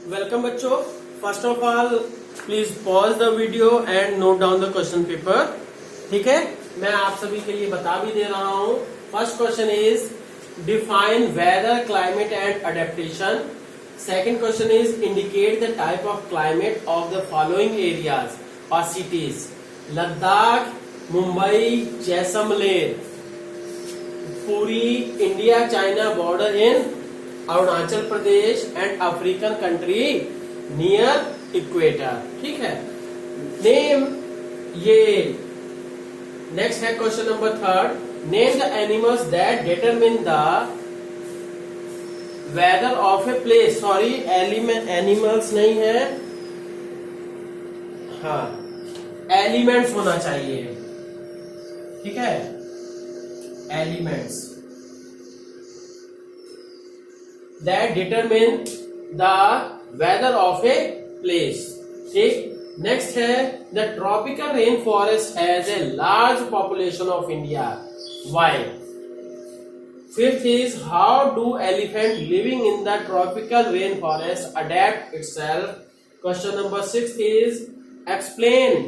Welcome बच्चों। First of all please pause the video and note down the question paper. ठीक है, मैं आप सभी के लिए बता भी दे रहा हूं। First question is define weather, climate and adaptation. Second question is indicate the type of climate of the following areas और cities: Ladakh, Mumbai, Jaisalmer, Puri, India China border in Arunachal Pradesh and African country near equator. ठीक है, नेम ये next है question number third. Name the animals that determine the weather of a place. Sorry, animals नहीं है, हाँ elements होना चाहिए। ठीक है, elements that determine the weather of a place. ठीक, next है the tropical rainforest has a large population of India. Why? Fifth is how do elephant living in the tropical rainforest adapt itself? Question number 6 is explain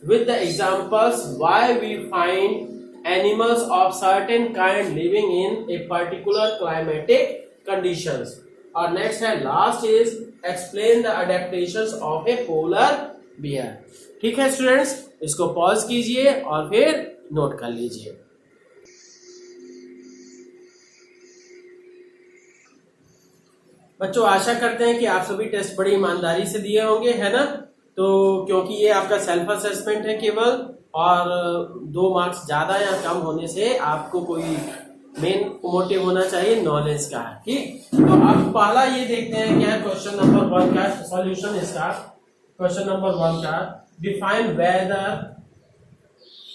with the examples why we find animals of certain kind living in a particular climatic conditions. और next है last is explain the adaptations of A polar bear. ठीक है students, इसको pause कीजिए और फिर note कर लीजिए। बच्चों, आशा करते हैं कि आप सभी टेस्ट बड़ी ईमानदारी से दिए होंगे, है ना? तो क्योंकि ये आपका सेल्फ असेसमेंट है केवल, और 2 मार्क्स ज्यादा या कम होने से आपको कोई मेन मोटिव होना चाहिए नॉलेज का। ठीक, तो अब पहला ये देखते हैं क्या है क्वेश्चन नंबर 1 का सॉल्यूशन इसका। क्वेश्चन नंबर 1 का डिफाइन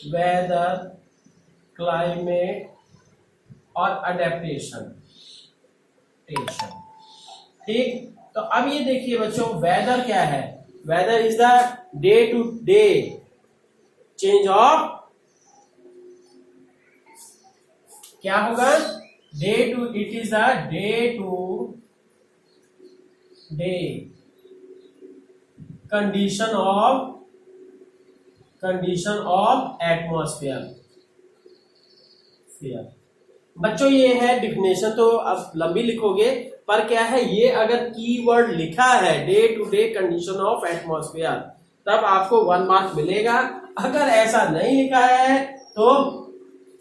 वेदर, क्लाइमेट और अडेप्टेशन। ठीक, तो अब ये देखिए बच्चों, वेदर क्या है? Weather is the day to day change of, क्या होगा? Day to, it is the day to day condition of atmosphere. बच्चों ये है डिफिनेशन, तो अब लंबी लिखोगे, पर क्या है ये अगर कीवर्ड लिखा है day to day condition of atmosphere तब आपको 1 मार्क मिलेगा। अगर ऐसा नहीं लिखा है तो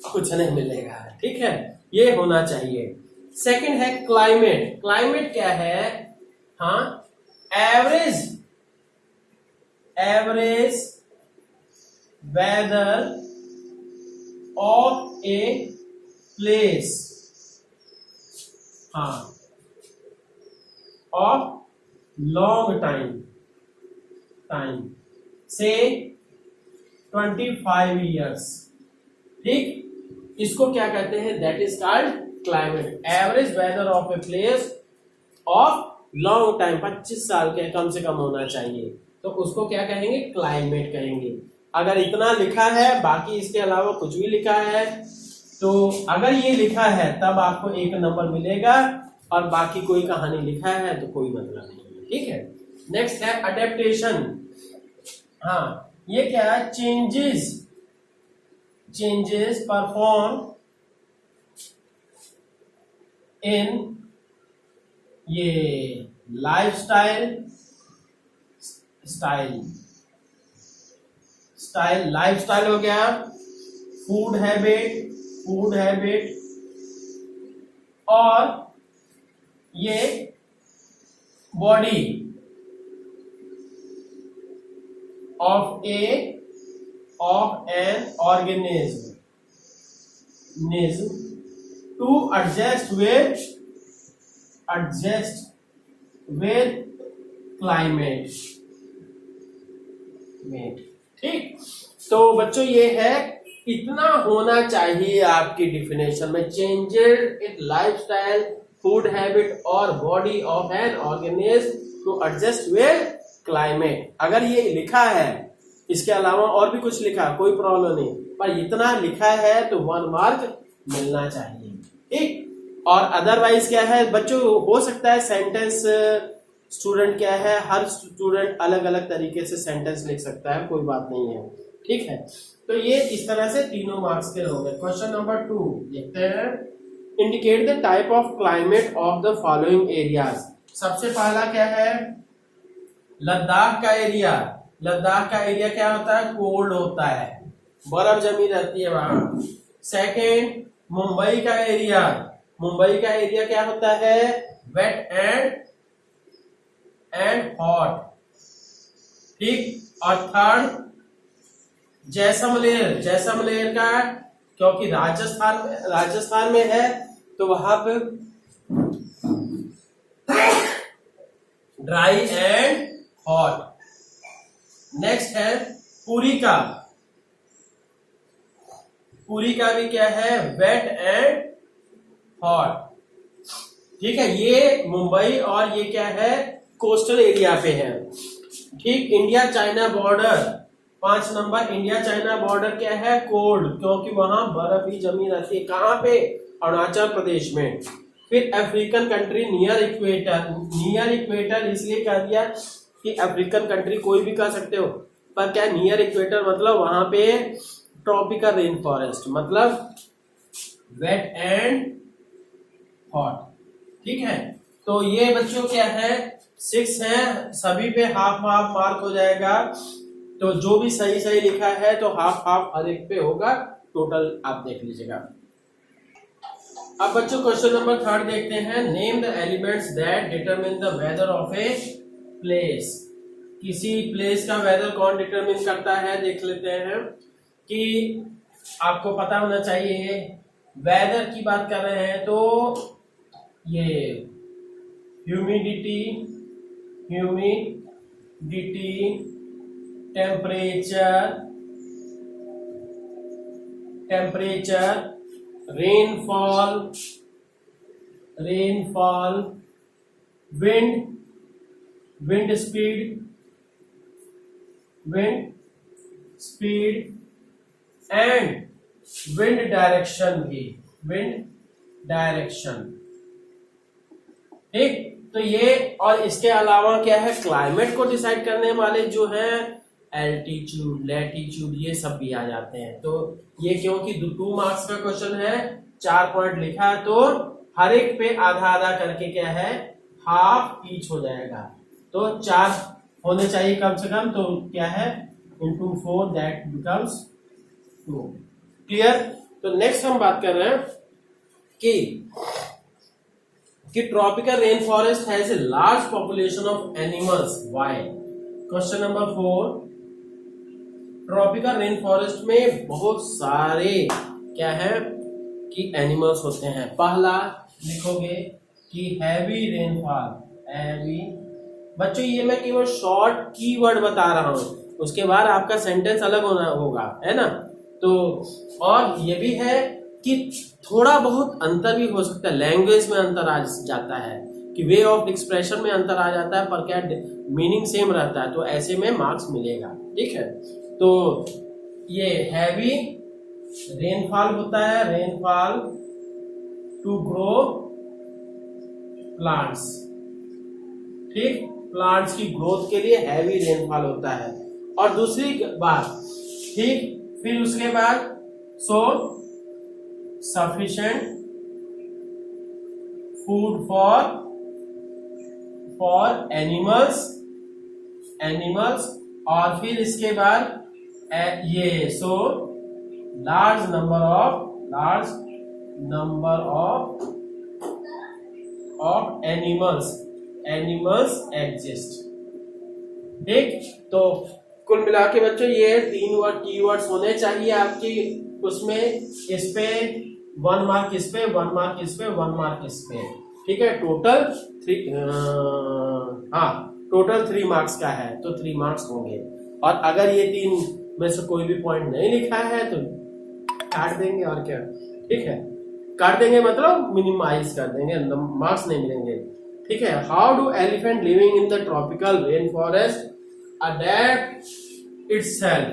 कुछ नहीं मिलेगा। ठीक है, ये होना चाहिए। सेकंड है क्लाइमेट। क्लाइमेट क्या है? हाँ, average weather of a place, हाँ, ऑफ लॉन्ग टाइम से 25 ईयर्स। ठीक, इसको क्या कहते हैं? That is called climate. Average weather of a place of long time, 25 साल के कम से कम होना चाहिए, तो उसको क्या कहेंगे? क्लाइमेट कहेंगे। अगर इतना लिखा है, बाकी इसके अलावा कुछ भी लिखा है, तो अगर ये लिखा है तब आपको 1 नंबर मिलेगा, और बाकी कोई कहानी लिखा है तो कोई मतलब नहीं। ठीक है, नेक्स्ट है अडेप्टेशन। हाँ, ये क्या है? चेंजेस परफॉर्म इन ये लाइफस्टाइल हो गया, फूड हैबिट और ये body of an organism to adjust with climate। ठीक, तो बच्चों ये है, इतना होना चाहिए आपकी डिफिनेशन में। Changes in lifestyle, food habit और body of an organism to adjust with climate. अगर ये लिखा है, इसके अलावा और भी कुछ लिखा, कोई प्रॉब्लम नहीं, पर इतना लिखा है तो 1 मार्क मिलना चाहिए। ठीक, और अदरवाइज क्या है बच्चों, हो सकता है सेंटेंस स्टूडेंट क्या है, हर स्टूडेंट अलग अलग तरीके से सेंटेंस लिख सकता है, कोई बात नहीं है, ठीक है। तो ये इस तरह से तीनों मार्क्स के हो गए। क्वेश्चन नंबर 2 देखते हैं। Indicate the type of climate of the following areas. सबसे पहला क्या है, लद्दाख का एरिया। लद्दाख का एरिया क्या होता है, कोल्ड होता है, बर्फ जमी रहती है वहां। सेकेंड, मुंबई का एरिया। मुंबई का एरिया क्या होता है, वेट एंड हॉट, ठीक। और थर्ड, जैसलमेर। जैसलमेर का, क्योंकि राजस्थान में है तो वहां पे ड्राई एंड हॉट। नेक्स्ट है पुरी का। पुरी का भी क्या है, वेट एंड हॉट, ठीक है। ये मुंबई और ये क्या है, कोस्टल एरिया पे है, ठीक। India China border, 5 number, India China border क्या है, कोल्ड, क्योंकि वहां बर्फ ही जमी रहती है। कहां पे, अरुणाचल प्रदेश में। फिर African country near equator. Near equator इसलिए कह दिया कि अफ्रीकन कंट्री कोई भी कह सकते हो, पर क्या नियर इक्वेटर मतलब वहां पे ट्रॉपिकल रेन फॉरेस्ट, मतलब वेट एंड हॉट, ठीक है। तो ये बच्चों क्या है, 6 है, सभी पे हाफ हाफ मार्क हो जाएगा। तो जो भी सही सही लिखा है तो हाफ हाफ हर एक पे होगा, टोटल आप देख लीजिएगा। अब बच्चों क्वेश्चन नंबर 3 देखते हैं। Name the elements that determine the weather of a place. किसी प्लेस का वेदर कौन डिटरमिन करता है, देख लेते हैं। कि आपको पता होना चाहिए, वेदर की बात कर रहे हैं तो ये humidity, temperature, rainfall, wind speed and wind direction भी, विंड डायरेक्शन, ठीक। तो ये, और इसके अलावा क्या है, क्लाइमेट को डिसाइड करने वाले जो है एल्टीट्यूड, लैटीट्यूड, ये सब भी आ जाते हैं। तो ये क्योंकि 2 मार्क्स का क्वेश्चन है, 4 पॉइंट लिखा है, तो हर एक पे आधा आधा करके क्या है, हाफ ईच हो जाएगा। तो 4 होने चाहिए कम से कम, तो क्या है, into 4 that becomes 2। क्लियर। तो नेक्स्ट हम बात कर रहे हैं कि tropical rain forest has a large population of animals, why. Question number 4, tropical rain forest में बहुत सारे क्या है कि एनिमल्स होते हैं। पहला लिखोगे कि हैवी रेनफॉल, हैवी। बच्चों ये मैं केवल शॉर्ट कीवर्ड बता रहा हूं, उसके बाद आपका सेंटेंस अलग होना होगा, है ना। तो और ये भी है कि थोड़ा बहुत अंतर भी हो सकता है, लैंग्वेज में अंतर आ जाता है, कि वे ऑफ एक्सप्रेशन में अंतर आ जाता है, पर क्या मीनिंग सेम रहता है, तो ऐसे में मार्क्स मिलेगा, ठीक है। तो ये हैवी रेनफॉल होता है, रेनफॉल टू ग्रो प्लांट्स, ठीक। प्लांट्स की ग्रोथ के लिए हैवी रेनफॉल होता है। और दूसरी बात, ठीक, फिर उसके बाद सो सफिशिएंट फूड फॉर एनिमल्स, और फिर इसके बाद ये so large number of animals exist, ठीक। तो कुल मिला के बच्चों ये 3 कीवर्ड्स होने चाहिए आपकी उसमें। इस पे 1 मार्क, इस पे 1 मार्क, इस पे 1 मार्क, इस पे, ठीक है। टोटल 3 मार्क्स का है, तो 3 मार्क्स होंगे। और अगर ये 3 में से कोई भी पॉइंट नहीं लिखा है तो काट देंगे, और क्या, ठीक है। काट देंगे मतलब मिनिमाइज कर देंगे, मार्क्स नहीं मिलेंगे, ठीक है। How do elephant living in the tropical rain forest adept itself.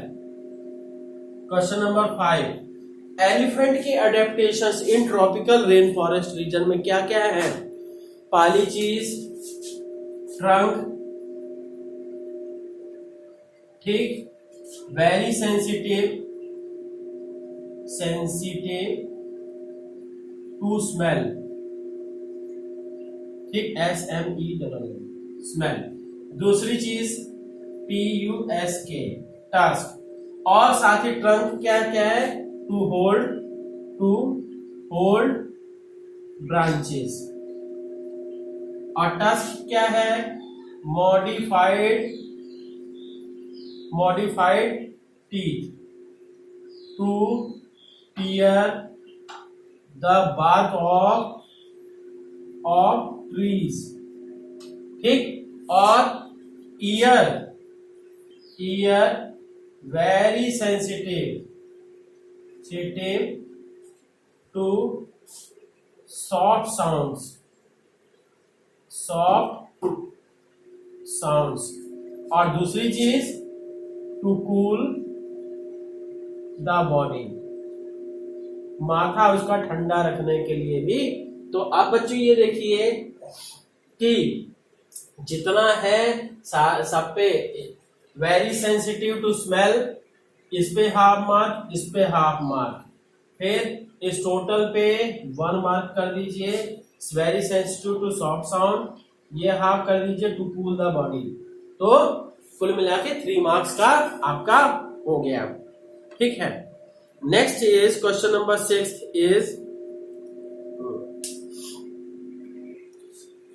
Question number 5, elephant की adaptations in tropical rain forest region में क्या क्या है। पहली चीज ट्रंक, ठीक, वेरी सेंसिटिव टू स्मेल, ठीक, SMEL, स्मेल। दूसरी चीज TUSK, टास्क, और साथ ही ट्रंक क्या क्या है, टू होल्ड ब्रांचेस, और टास्क क्या है, modified teeth, to tear the bark of trees, ठीक, और ear very sensitive to soft sounds, और दूसरी चीज टू कूल द बॉडी, माथा उसका ठंडा रखने के लिए भी। तो अब बच्चों ये देखिए कि जितना है सब पे वेरी सेंसिटिव टू स्मेल, इस पे हाफ मार्क, इस पे हाफ मार्क, फिर इस टोटल पे 1 मार्क कर दीजिए। Very sensitive to soft sound, ये हाफ कर दीजिए टू कूल द बॉडी। तो कुल मिला के 3 मार्क्स का आपका हो गया, ठीक है। Next is question number 6 is,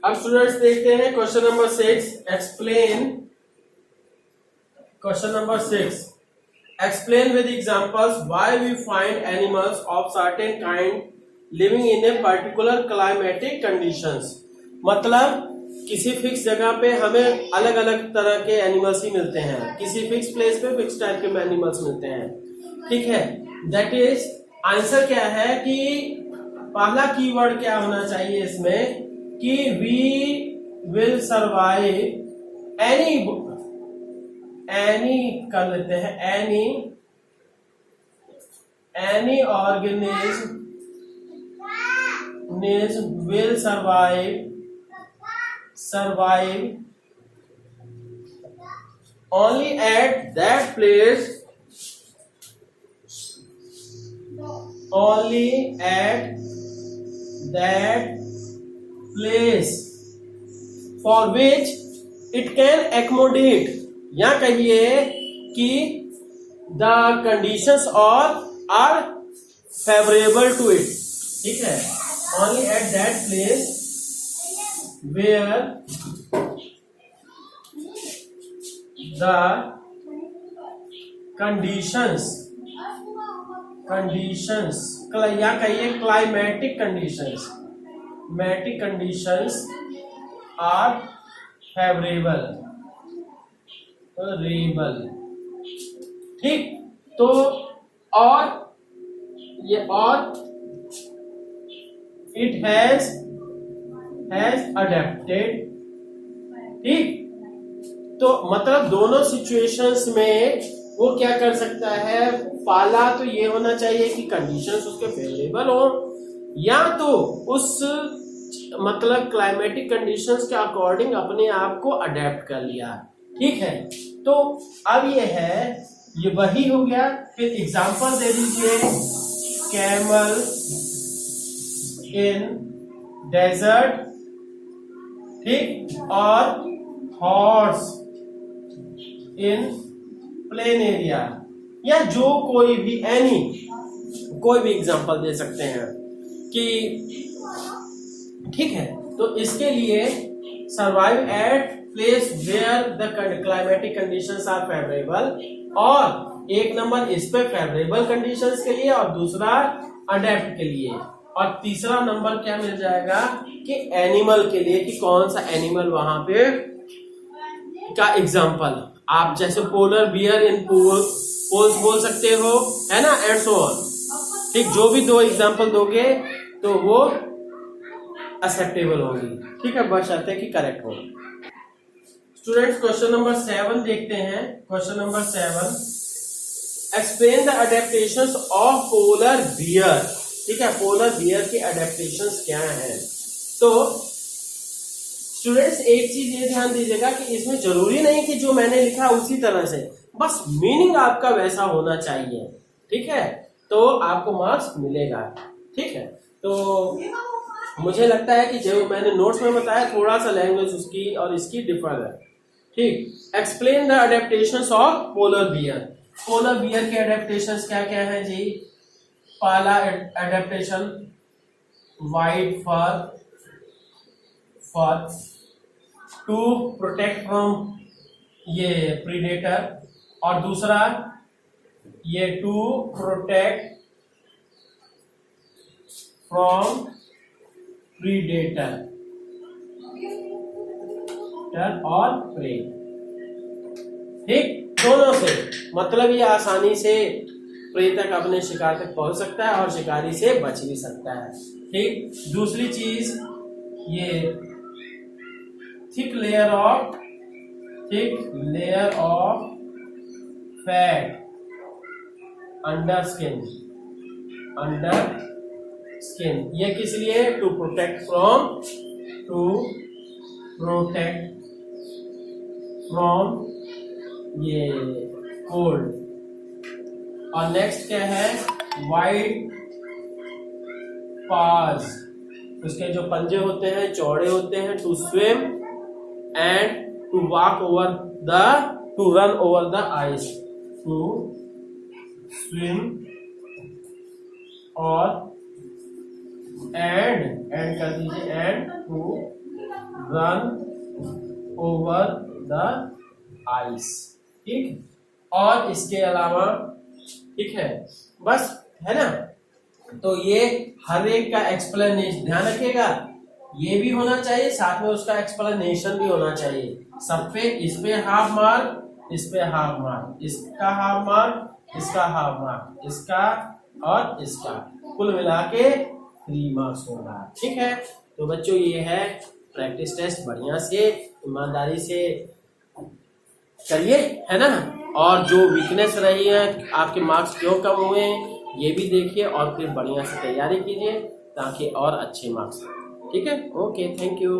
अब स्टूडेंट्स देखते हैं question number 6, explain. Question number 6, explain with examples why we find animals of certain kind living in a particular climatic conditions। मतलब किसी फिक्स जगह पे हमें अलग अलग तरह के एनिमल्स ही मिलते हैं, किसी फिक्स प्लेस पे फिक्स टाइप के एनिमल्स मिलते हैं, ठीक है। दैट इज, आंसर क्या है कि पहला कीवर्ड क्या होना चाहिए इसमें कि वी विल सर्वाइव एनी कर लेते हैं, any organism will survive only at that place, for which it can accommodate, या कहिए कि the conditions are favorable to it, ठीक है। only at that place where the conditions या कहिए climatic conditions are favorable, ठीक। तो और ये it has adapted, ठीक। तो मतलब दोनों सिचुएशंस में वो क्या कर सकता है, पहला तो ये होना चाहिए कि कंडीशंस उसके फेवरेबल हो, या तो उस मतलब क्लाइमेटिक कंडीशंस के अकॉर्डिंग अपने आप को अडेप्ट कर लिया, ठीक है। तो अब ये है, ये वही हो गया। फिर एग्जांपल दे दीजिए, कैमल इन डेजर्ट, ठीक, और हॉर्स इन प्लेन एरिया, या जो कोई भी कोई भी एग्जांपल दे सकते हैं कि, ठीक है। तो इसके लिए survive at place where the climatic conditions are favourable, और एक नंबर इस पे फेवरेबल कंडीशंस के लिए और दूसरा अडेप्ट के लिए, और तीसरा नंबर क्या मिल जाएगा कि एनिमल के लिए, कि कौन सा एनिमल वहां पे का एग्जांपल। आप जैसे पोलर बियर इन पोल्स बोल सकते हो, है ना, एंड सो ऑन, ठीक। जो भी 2 एग्जांपल दोगे तो वो एक्सेप्टेबल होगी, ठीक है, बशर्ते कि करेक्ट हो। स्टूडेंट्स क्वेश्चन नंबर 7 देखते हैं। Question number 7, explain the adaptations of polar beer, ठीक है। पोलर बियर की अडेप्टेशंस क्या हैं? तो स्टूडेंट्स एक चीज ये ध्यान दीजिएगा कि इसमें जरूरी नहीं कि जो मैंने लिखा उसी तरह से, बस मीनिंग आपका वैसा होना चाहिए, ठीक है, तो आपको मार्क्स मिलेगा, ठीक है। तो मुझे लगता है कि जो मैंने नोट्स में बताया थोड़ा सा लैंग्वेज उसकी और इसकी डिफर है, ठीक। Explain the adaptations of polar bear. Polar bear के अडेप्टेशंस क्या क्या है जी? पहला adaptation wide fur to protect from ये प्रीडेटर, और दूसरा ये टू प्रोटेक्ट फ्रॉम प्रीडेटर और प्रे, ठीक। दोनों से मतलब ये आसानी से प्रे तक अपने शिकार तक पहुंच सकता है और शिकारी से बच भी सकता है, ठीक। दूसरी चीज ये thick layer of fat under skin, ये किस लिए? टू प्रोटेक्ट फ्रॉम ये कोल्ड। और नेक्स्ट क्या है? वाइड पाज, उसके जो पंजे होते हैं चौड़े होते हैं, to swim and to walk over to run over the ice, to swim और एंड कर दीजिए, and to run over the ice, ठीक। और इसके अलावा, ठीक है, बस है ना। तो ये हर एक का एक्सप्लेनेशन ध्यान रखिएगा, ये भी होना चाहिए, साथ में उसका एक्सप्लेनेशन भी होना चाहिए। सब पे, इस पे हाफ मार्क, इस पे हाफ मार्क, इसका हाफ मार्क, इसका हाफ मार्क, इसका और इसका, कुल मिला के 3 मार्क्स होगा, ठीक है। तो बच्चों ये है प्रैक्टिस टेस्ट, बढ़िया से ईमानदारी से करिए, है ना। और जो वीकनेस रही है, आपके मार्क्स क्यों कम हुए हैं, ये भी देखिए और फिर बढ़िया से तैयारी कीजिए ताकि और अच्छे मार्क्स, ठीक है। Okay, thank you.